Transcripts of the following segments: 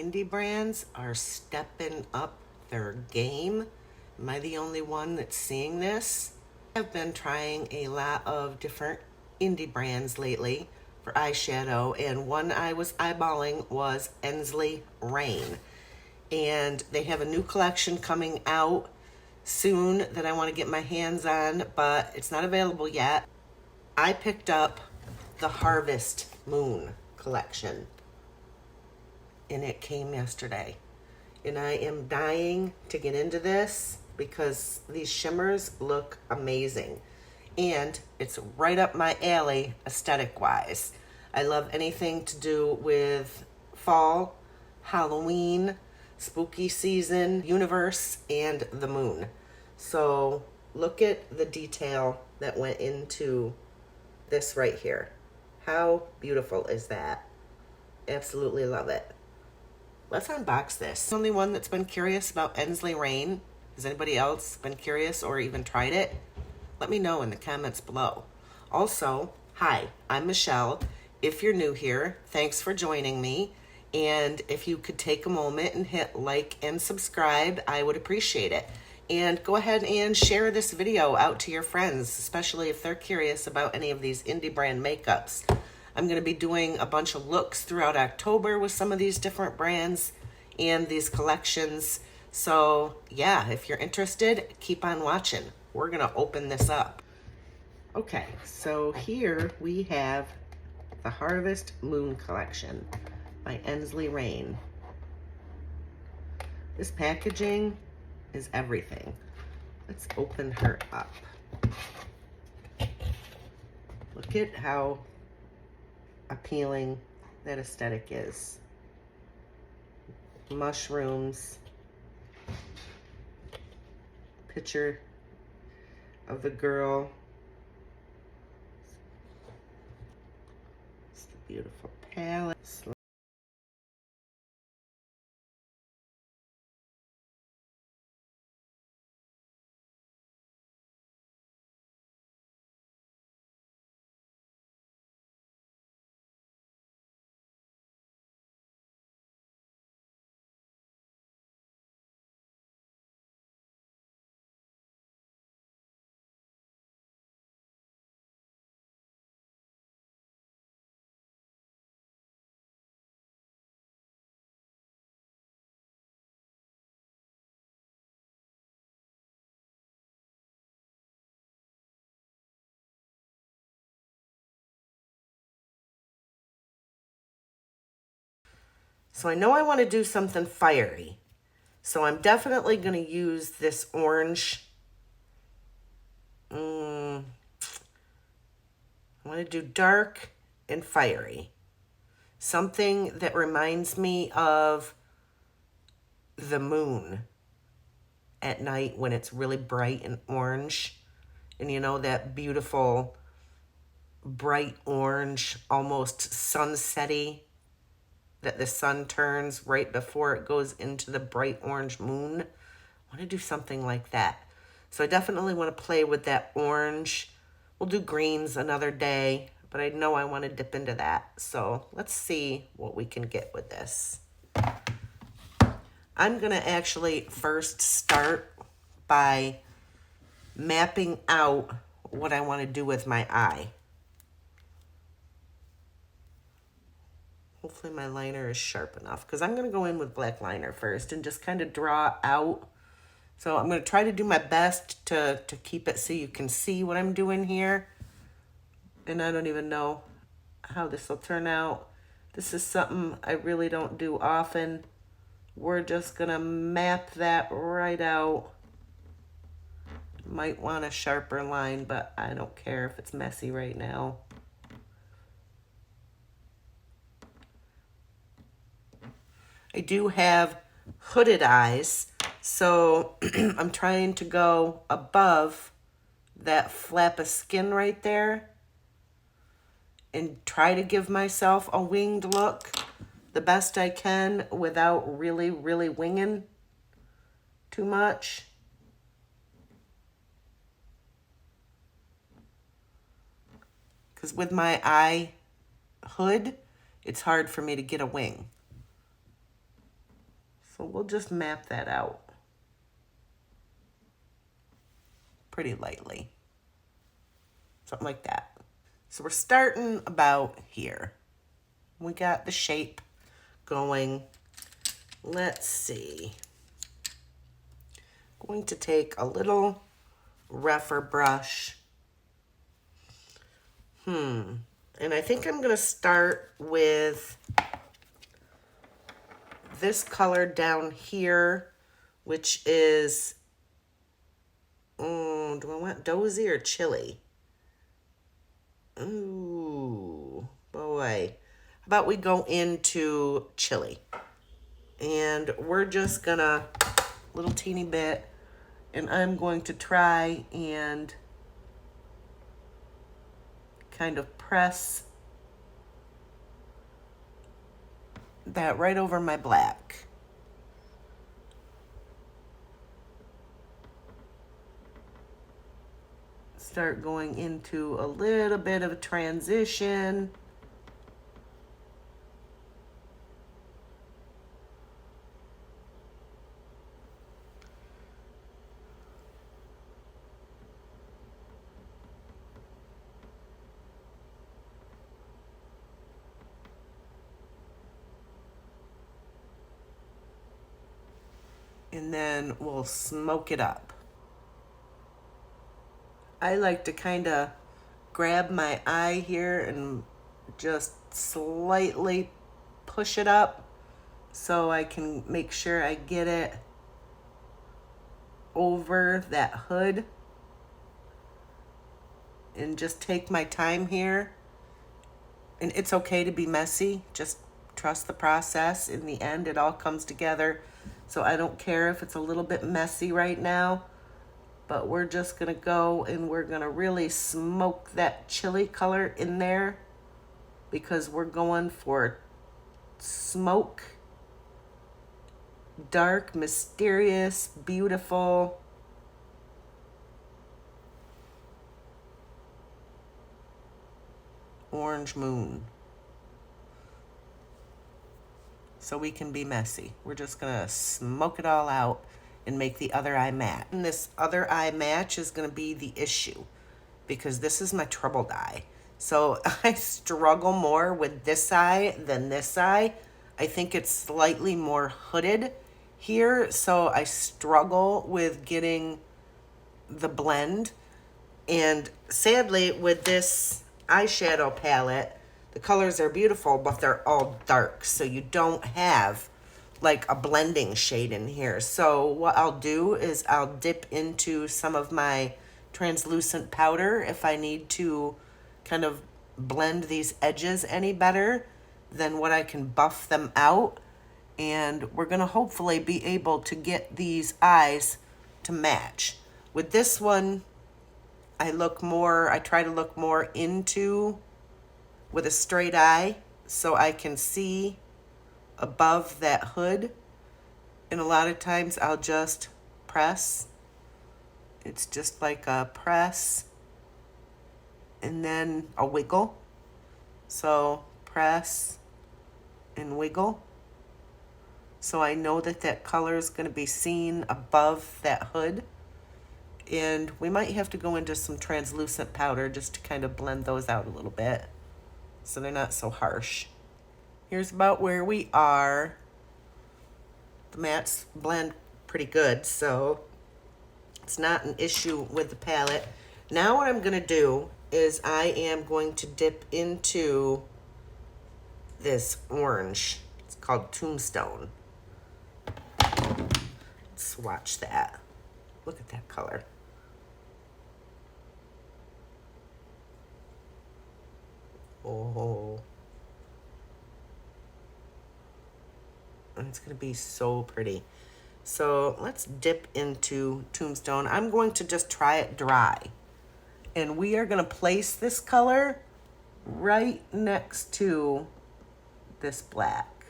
indie brands are stepping up their game. Am I the only one that's seeing this? I've been trying a lot of different indie brands lately for eyeshadow, and one I was eyeballing was ENSLEY Rain. And they have a new collection coming out soon that I want to get my hands on, but it's not available yet. I picked up the Harvest Moon collection, and it came yesterday. And I am dying to get into this because these shimmers look amazing. And it's right up my alley aesthetic-wise. I love anything to do with fall, Halloween, spooky season, universe, and the moon. So look at the detail that went into this right here. How beautiful is that? Absolutely love it. Let's unbox this. I'm the only one that's been curious about ENSLEY Rain. Has anybody else been curious or even tried it? Let me know in the comments below. Also, hi, I'm Michelle. If you're new here, thanks for joining me. And if you could take a moment and hit like and subscribe, I would appreciate it. And go ahead and share this video out to your friends, especially if they're curious about any of these indie brand makeups. I'm going to be doing a bunch of looks throughout October with some of these different brands and these collections. So yeah, if you're interested, keep on watching. We're going to open this up. Okay, so here we have the Harvest Moon collection by ENSLEY Rain. This packaging is everything. Let's open her up. Look at how appealing that aesthetic is. Mushrooms. Picture of the girl. It's the beautiful palette. So I know I want to do something fiery. So I'm definitely going to use this orange. I want to do dark and fiery. Something that reminds me of the moon at night when it's really bright and orange. And you know, that beautiful bright orange, almost sunsetty, that the sun turns right before it goes into the bright orange moon. I want to do something like that. So I definitely want to play with that orange. We'll do greens another day, but I know I want to dip into that. So let's see what we can get with this. I'm going to actually first start by mapping out what I want to do with my eye. Hopefully my liner is sharp enough because I'm going to go in with black liner first and just kind of draw out. So I'm going to try to do my best to keep it so you can see what I'm doing here. And I don't even know how this will turn out. This is something I really don't do often. We're just going to map that right out. Might want a sharper line, but I don't care if it's messy right now. I do have hooded eyes, so I'm trying to go above that flap of skin right there and try to give myself a winged look the best I can without really, really winging too much. Because with my eye hood, it's hard for me to get a wing. So we'll just map that out pretty lightly. Something like that. So we're starting about here. We got the shape going. Let's see. Going to take a little rougher brush. And I think I'm gonna start with this color down here, which is, do I want dozy or chili? Ooh, boy. How about we go into chili? And we're just gonna, little teeny bit, and I'm going to try and kind of press that right over my black. Start going into a little bit of a transition. And then we'll smoke it up. I like to kind of grab my eye here and just slightly push it up so I can make sure I get it over that hood. And just take my time here. And it's okay to be messy. Just trust the process. In the end, it all comes together. So I don't care if it's a little bit messy right now, but we're just gonna go and we're gonna really smoke that chili color in there because we're going for smoke, dark, mysterious, beautiful. Orange moon. So we can be messy. We're just gonna smoke it all out and make the other eye matte. And this other eye match is gonna be the issue because this is my troubled eye. So I struggle more with this eye than this eye. I think it's slightly more hooded here, so I struggle with getting the blend. And sadly, with this eyeshadow palette, the colors are beautiful, but they're all dark. So you don't have like a blending shade in here. So what I'll do is I'll dip into some of my translucent powder if I need to kind of blend these edges any better than what I can buff them out. And we're gonna hopefully be able to get these eyes to match. With this one, I try to look more into with a straight eye so I can see above that hood. And a lot of times I'll just press. It's just like a press and then a wiggle. So press and wiggle. So I know that that color is going to be seen above that hood. And we might have to go into some translucent powder just to kind of blend those out a little bit so they're not so harsh. Here's about where we are. The mattes blend pretty good, so it's not an issue with the palette. Now what I'm going to do is I am going to dip into this orange. It's called Tombstone. Let's swatch that. Look at that color. Oh. And it's going to be so pretty. So let's dip into Tombstone. I'm going to just try it dry. And we are going to place this color right next to this black.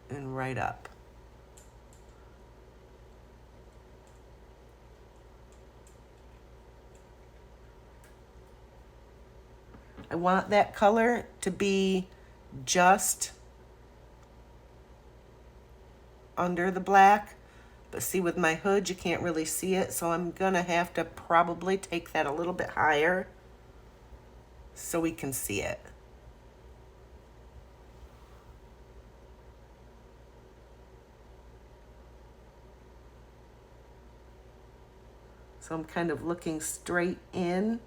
And right up. I want that color to be just under the black. But see, with my hood, you can't really see it, so I'm gonna have to probably take that a little bit higher so we can see it. So I'm kind of looking straight in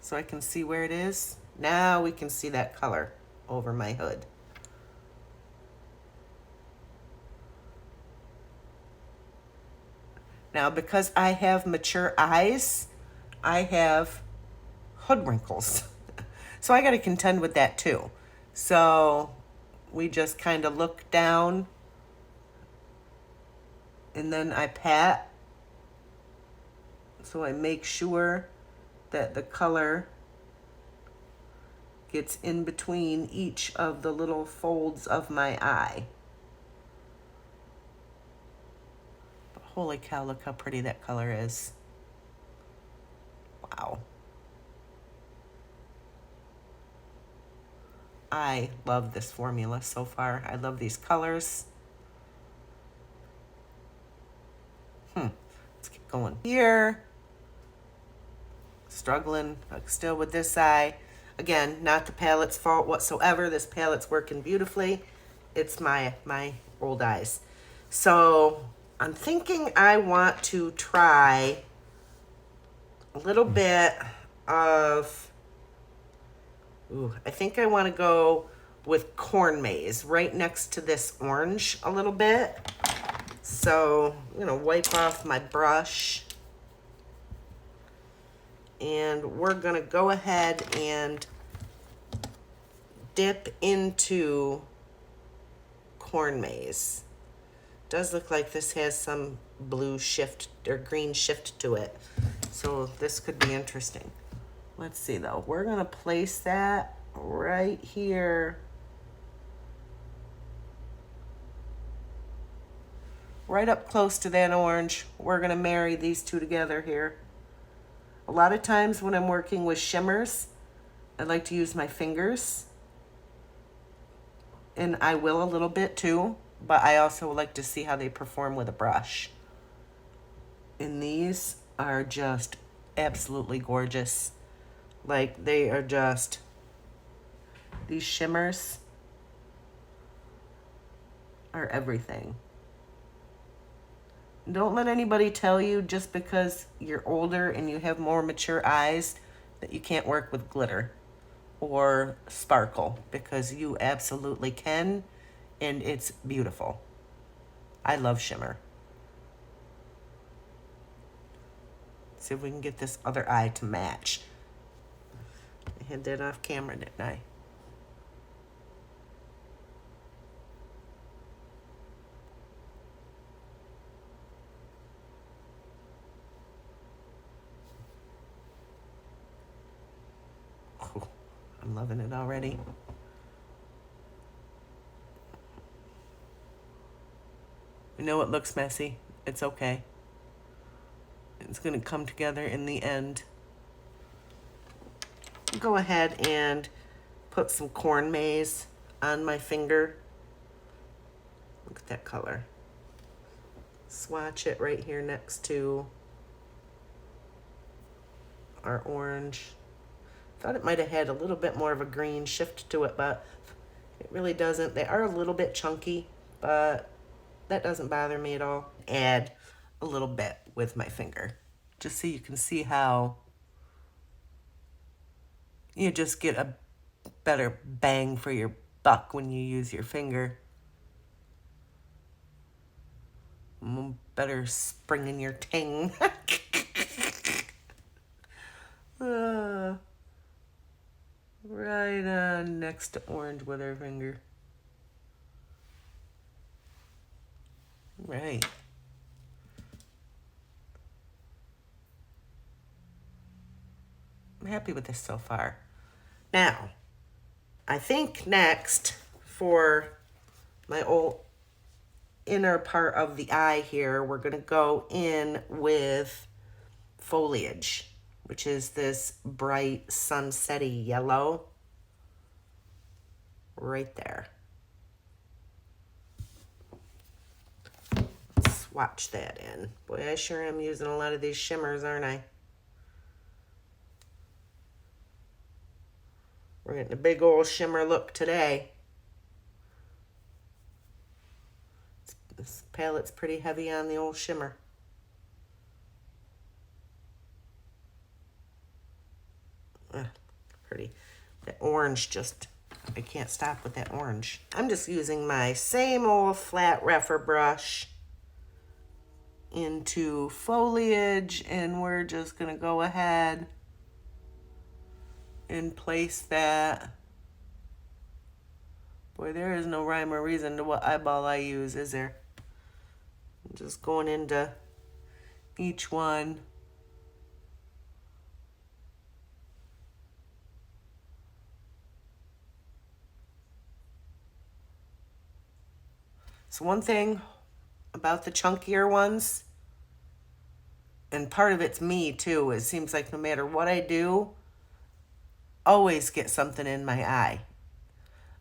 so I can see where it is. Now we can see that color over my hood. Now, because I have mature eyes, I have hood wrinkles. So I got to contend with that too. So we just kind of look down and then I pat. So I make sure that the color gets in between each of the little folds of my eye. But holy cow, look how pretty that color is. Wow. I love this formula so far. I love these colors. Let's keep going here. Struggling still with this eye. Again, not the palette's fault whatsoever. This palette's working beautifully. It's my old eyes. So I'm thinking I want to try a little bit of, I think I want to go with corn maze right next to this orange a little bit. So I'm gonna wipe off my brush and we're gonna go ahead and dip into corn maze. Does look like this has some blue shift or green shift to it. So this could be interesting. Let's see though. We're gonna place that right here. Right up close to that orange. We're gonna marry these two together here. A lot of times when I'm working with shimmers, I like to use my fingers. And I will a little bit too, but I also like to see how they perform with a brush. And these are just absolutely gorgeous. Like they are just, these shimmers are everything. Don't let anybody tell you just because you're older and you have more mature eyes that you can't work with glitter or sparkle, because you absolutely can, and it's beautiful. I love shimmer. See if we can get this other eye to match. I had that off camera, didn't I? I'm loving it already. I know it looks messy. It's okay. It's gonna come together in the end. Go ahead and put some corn maze on my finger. Look at that color. Swatch it right here next to our orange. Thought it might have had a little bit more of a green shift to it, but it really doesn't. They are a little bit chunky, but that doesn't bother me at all. Add a little bit with my finger, just so you can see how you just get a better bang for your buck when you use your finger. Better spring in your ting. Right on next to orange with our finger. Right. I'm happy with this so far. Now, I think next for my old inner part of the eye here, we're gonna go in with foliage. which is this bright sunsetty yellow right there. Swatch that in. Boy, I sure am using a lot of these shimmers, aren't I? We're getting a big old shimmer look today. This palette's pretty heavy on the old shimmer. Pretty. That orange just, I can't stop with that orange. I'm just using my same old flat rougher brush into foliage, and we're just gonna go ahead and place that. Boy, there is no rhyme or reason to what eyeball I use, is there? I'm just going into each one. So one thing about the chunkier ones, and part of it's me too, it seems like no matter what I do, always get something in my eye.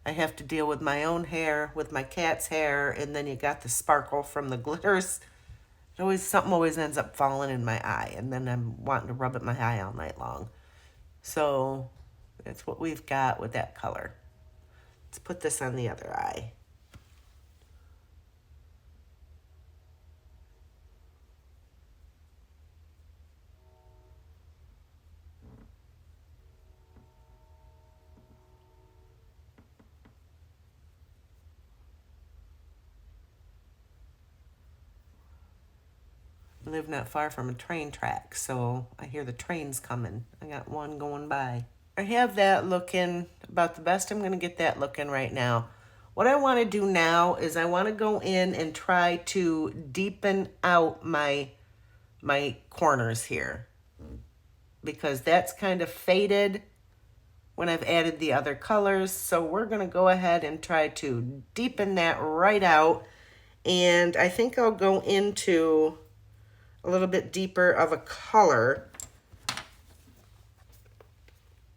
I have to deal with my own hair, with my cat's hair, and then you got the sparkle from the glitters. Something always ends up falling in my eye, and then I'm wanting to rub it in my eye all night long. So that's what we've got with that color. Let's put this on the other eye. I live not far from a train track, so I hear the trains coming. I got one going by. I have that looking about the best I'm going to get that looking right now. What I want to do now is I want to go in and try to deepen out my corners here, because that's kind of faded when I've added the other colors. So we're going to go ahead and try to deepen that right out. And I think I'll go into a little bit deeper of a color.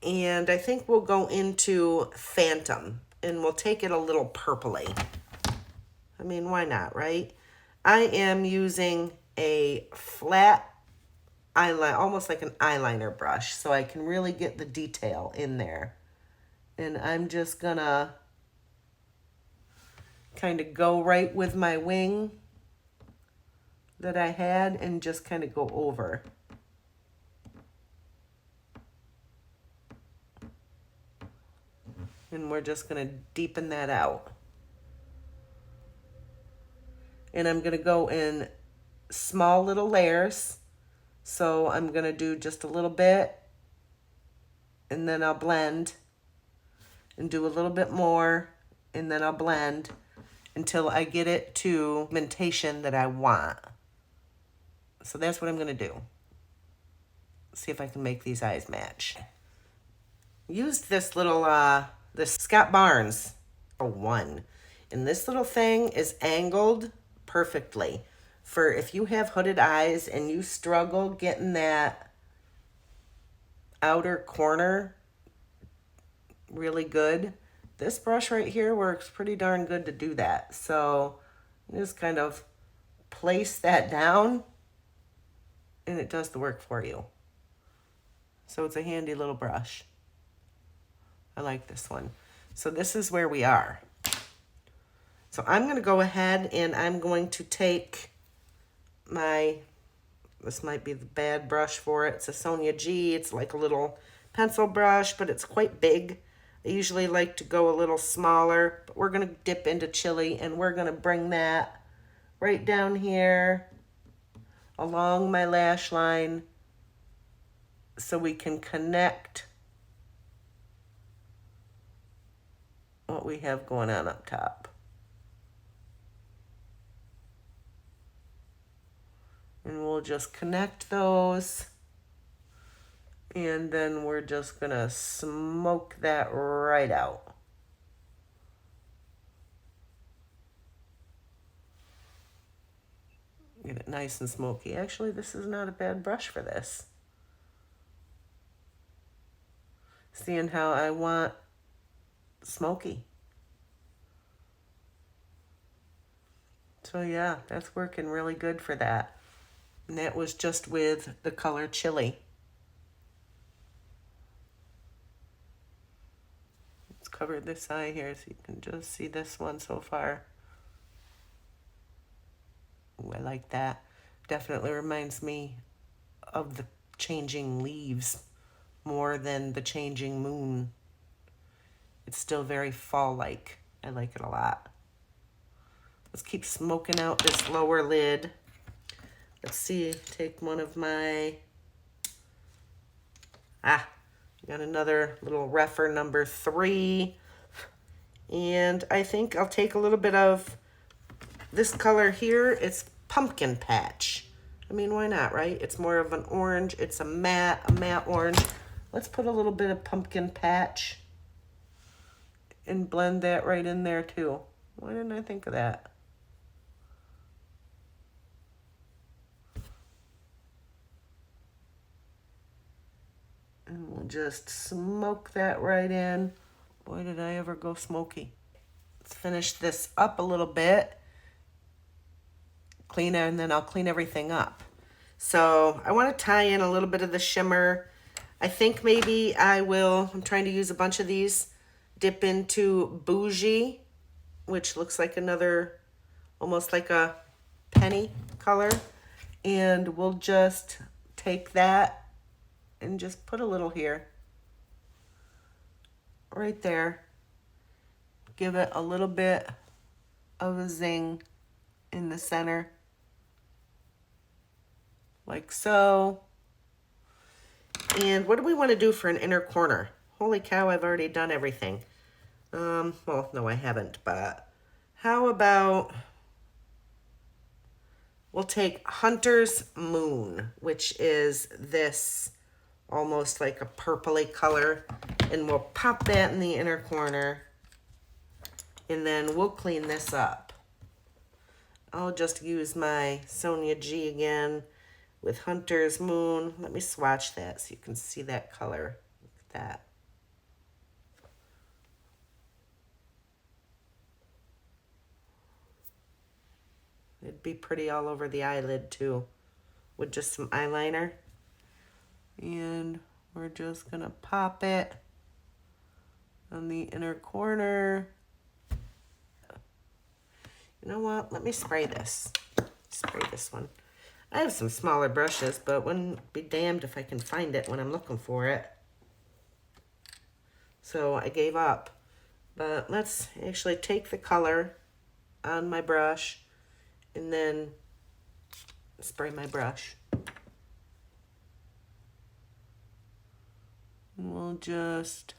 And I think we'll go into Phantom, and we'll take it a little purpley. I mean, why not, right? I am using a flat eyeliner, almost like an eyeliner brush, so I can really get the detail in there. And I'm just gonna kind of go right with my wing that I had and just kind of go over. And we're just gonna deepen that out. And I'm gonna go in small little layers. So I'm gonna do just a little bit, and then I'll blend, and do a little bit more, and then I'll blend until I get it to pigmentation that I want. So that's what I'm gonna do. See if I can make these eyes match. Used this little, this Scott Barnes 1. And this little thing is angled perfectly for if you have hooded eyes and you struggle getting that outer corner really good. This brush right here works pretty darn good to do that. So just kind of place that down, and it does the work for you. So it's a handy little brush. I like this one. So this is where we are. So I'm going to go ahead and I'm going to take this might be the bad brush for it. It's a Sonia G. It's like a little pencil brush, but it's quite big. I usually like to go a little smaller, but we're going to dip into Chili, and we're going to bring that right down here along my lash line so we can connect what we have going on up top. And we'll just connect those, and then we're just gonna smoke that right out. Get it nice and smoky. Actually, this is not a bad brush for this. seeing how I want smoky. So yeah, that's working really good for that. And that was just with the color Chili. Let's cover this eye here so you can just see this one so far. Ooh, I like that. Definitely reminds me of the changing leaves more than the changing moon. It's still very fall-like. I like it a lot. Let's keep smoking out this lower lid. Let's see, take one of my, got another little Reffer number 3. And I think I'll take a little bit of this color here. It's Pumpkin Patch. I mean, why not, right? It's more of an orange. It's a matte orange. Let's put a little bit of Pumpkin Patch and blend that right in there too. Why didn't I think of that? And we'll just smoke that right in. Boy, did I ever go smoky. Let's finish this up a little bit. Clean it, and then I'll clean everything up. So I want to tie in a little bit of the shimmer. I think maybe I'm trying to use a bunch of these, dip into Bougie, which looks like another, almost like a penny color. And we'll just take that and just put a little here. Right there. Give it a little bit of a zing in the center. Like so. And what do we want to do for an inner corner? Holy cow, I've already done everything. Well, no, I haven't, but how about we'll take Hunter's Moon, which is this almost like a purpley color, and we'll pop that in the inner corner, and then we'll clean this up. I'll just use my Sonia G again with Hunter's Moon. Let me swatch that so you can see that color. Look at that. It'd be pretty all over the eyelid too, with just some eyeliner. And we're just gonna pop it on the inner corner. You know what? Let me spray this. Spray this one. I have some smaller brushes, but wouldn't be damned if I can find it when I'm looking for it. So I gave up. But let's actually take the color on my brush and then spray my brush. And we'll just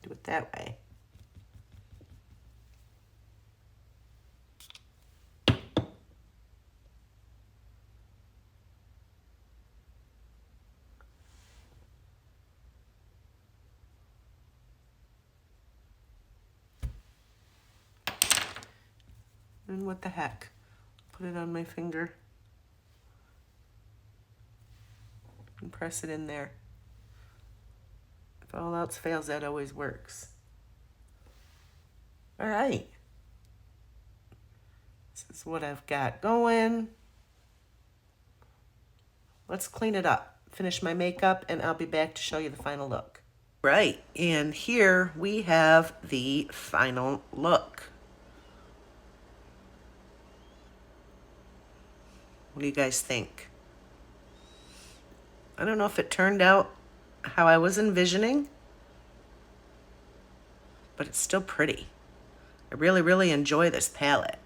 do it that way. And what the heck? Put it on my finger and press it in there. If all else fails, that always works. All right. This is what I've got going. Let's clean it up, finish my makeup, and I'll be back to show you the final look. Right, and here we have the final look. What do you guys think? I don't know if it turned out how I was envisioning, but it's still pretty. I really, really enjoy this palette.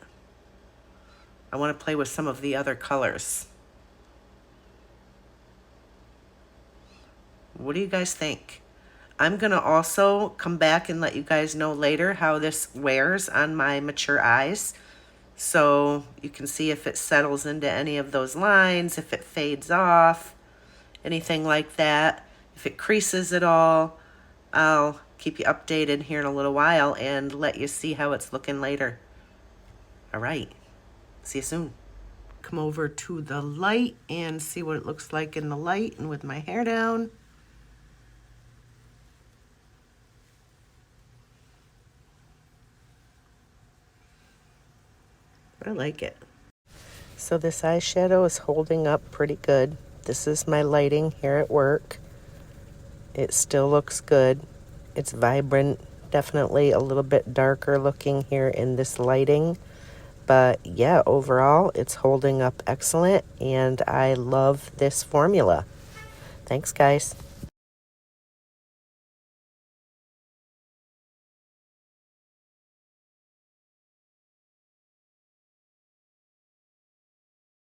I want to play with some of the other colors. What do you guys think? I'm going to also come back and let you guys know later how this wears on my mature eyes. So you can see if it settles into any of those lines, if it fades off, anything like that. If it creases at all, I'll keep you updated here in a little while and let you see how it's looking later. All right, see you soon. Come over to the light and see what it looks like in the light and with my hair down. I like it. So this eyeshadow is holding up pretty good. This is my lighting here at work. It still looks good. It's vibrant, definitely a little bit darker looking here in this lighting. But yeah, overall, it's holding up excellent, and I love this formula. Thanks, guys.